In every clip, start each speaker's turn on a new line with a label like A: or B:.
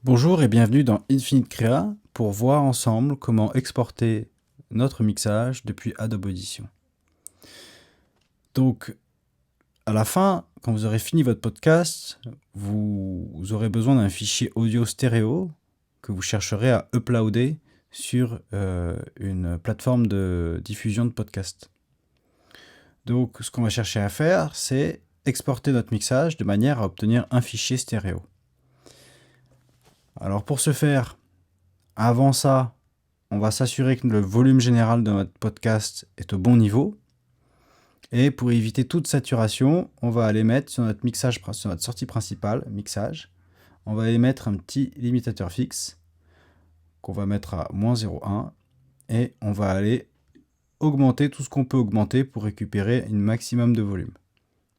A: Bonjour et bienvenue dans Infinite Créa pour voir ensemble comment exporter notre mixage depuis Adobe Audition. Donc, à la fin, quand vous aurez fini votre podcast, vous aurez besoin d'un fichier audio stéréo que vous chercherez à uploader sur une plateforme de diffusion de podcast. Donc, ce qu'on va chercher à faire, c'est exporter notre mixage de manière à obtenir un fichier stéréo. Alors pour ce faire, avant ça, on va s'assurer que le volume général de notre podcast est au bon niveau. Et pour éviter toute saturation, on va aller mettre sur notre mixage, sur notre sortie principale, mixage, on va aller mettre un petit limitateur fixe qu'on va mettre à -0,1 et on va aller augmenter tout ce qu'on peut augmenter pour récupérer un maximum de volume.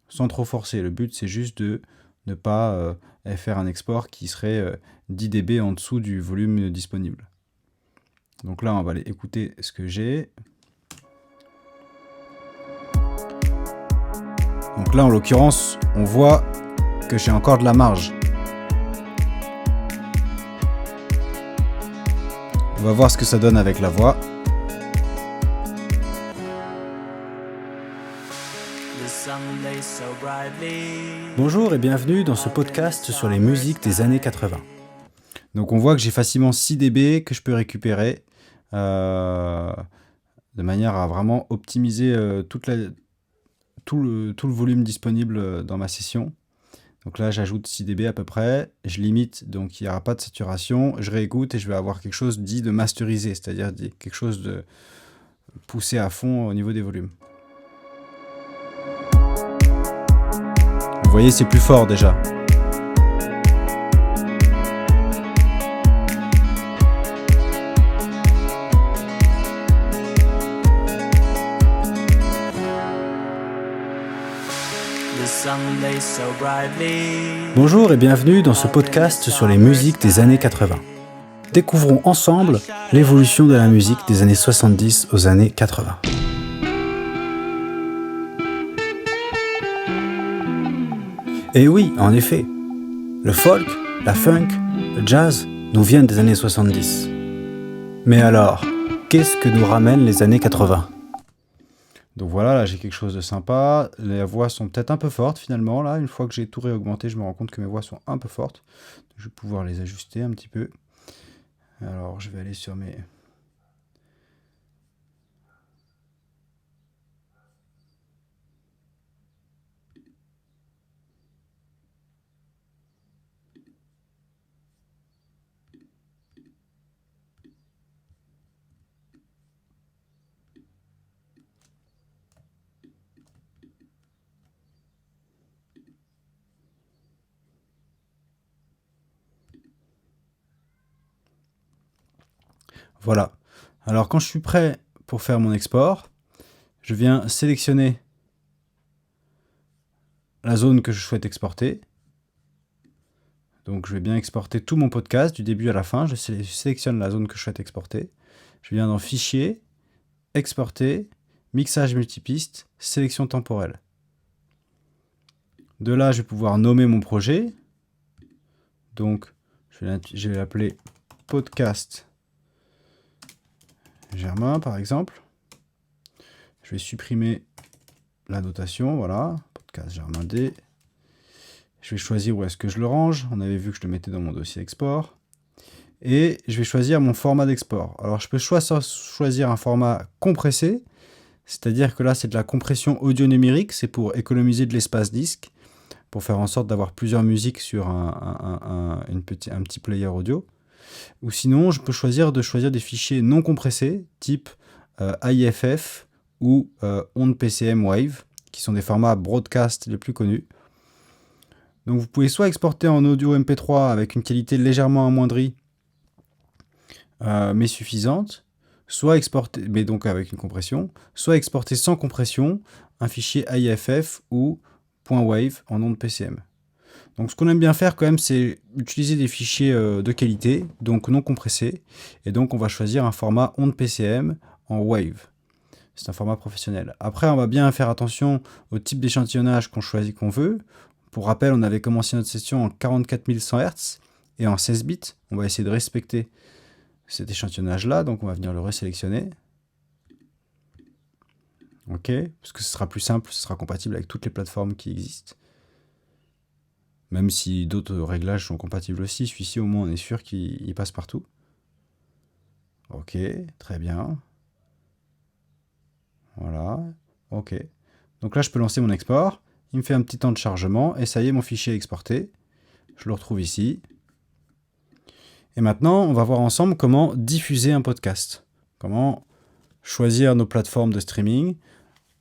A: Sans trop forcer, le but c'est juste de ne pas faire un export qui serait 10 dB en dessous du volume disponible. Donc là, on va aller écouter ce que j'ai. Donc là, en l'occurrence, on voit que j'ai encore de la marge. On va voir ce que ça donne avec la voix. Bonjour et bienvenue dans ce podcast sur les musiques des années 80. Donc on voit que j'ai facilement 6 dB que je peux récupérer de manière à vraiment optimiser tout le volume disponible dans ma session. Donc là j'ajoute 6 dB à peu près, je limite donc il n'y aura pas de saturation, je réécoute et je vais avoir quelque chose dit de masterisé, c'est-à-dire quelque chose de poussé à fond au niveau des volumes. Vous voyez, c'est plus fort déjà. Bonjour et bienvenue dans ce podcast sur les musiques des années 80. Découvrons ensemble l'évolution de la musique des années 70 aux années 80. Et oui, en effet, le folk, la funk, le jazz nous viennent des années 70. Mais alors, qu'est-ce que nous ramènent les années 80 ? Donc voilà, là j'ai quelque chose de sympa. Les voix sont peut-être un peu fortes finalement. Là, une fois que j'ai tout réaugmenté, je me rends compte que mes voix sont un peu fortes. Je vais pouvoir les ajuster un petit peu. Alors je vais aller sur mes... Voilà. Alors quand je suis prêt pour faire mon export, je viens sélectionner la zone que je souhaite exporter. Donc je vais bien exporter tout mon podcast du début à la fin. Je sélectionne la zone que je souhaite exporter. Je viens dans Fichier, Exporter, Mixage multipiste, Sélection temporelle. De là, je vais pouvoir nommer mon projet. Donc je vais l'appeler Podcast Germain par exemple. Je vais supprimer la notation, voilà, Podcast Germain D. Je vais choisir où est-ce que je le range. On avait vu que je le mettais dans mon dossier export. Et je vais choisir mon format d'export. Alors je peux choisir un format compressé, c'est-à-dire que là c'est de la compression audio numérique, c'est pour économiser de l'espace disque, pour faire en sorte d'avoir plusieurs musiques sur un petit player audio. Ou sinon, je peux choisir des fichiers non compressés, type AIFF ou ondes PCM Wave, qui sont des formats broadcast les plus connus. Donc vous pouvez soit exporter en audio MP3 avec une qualité légèrement amoindrie, mais suffisante, soit exporter, mais donc avec une compression, soit exporter sans compression un fichier AIFF ou .wave en ondes PCM. Donc ce qu'on aime bien faire quand même, c'est utiliser des fichiers de qualité, donc non compressés, et donc on va choisir un format ondes PCM en wave. C'est un format professionnel. Après, on va bien faire attention au type d'échantillonnage qu'on choisit, qu'on veut. Pour rappel, on avait commencé notre session en 44 100 Hz, et en 16 bits. On va essayer de respecter cet échantillonnage-là, donc on va venir le resélectionner. OK, parce que ce sera plus simple, ce sera compatible avec toutes les plateformes qui existent. Même si d'autres réglages sont compatibles aussi, celui-ci au moins on est sûr qu'il passe partout. OK, très bien. Voilà, OK. Donc là je peux lancer mon export, il me fait un petit temps de chargement, et ça y est, mon fichier est exporté. Je le retrouve ici. Et maintenant, on va voir ensemble comment diffuser un podcast. Comment choisir nos plateformes de streaming,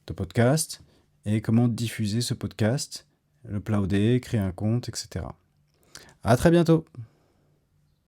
A: de podcast, et comment diffuser ce podcast, le uploader, créer un compte, etc. À très bientôt!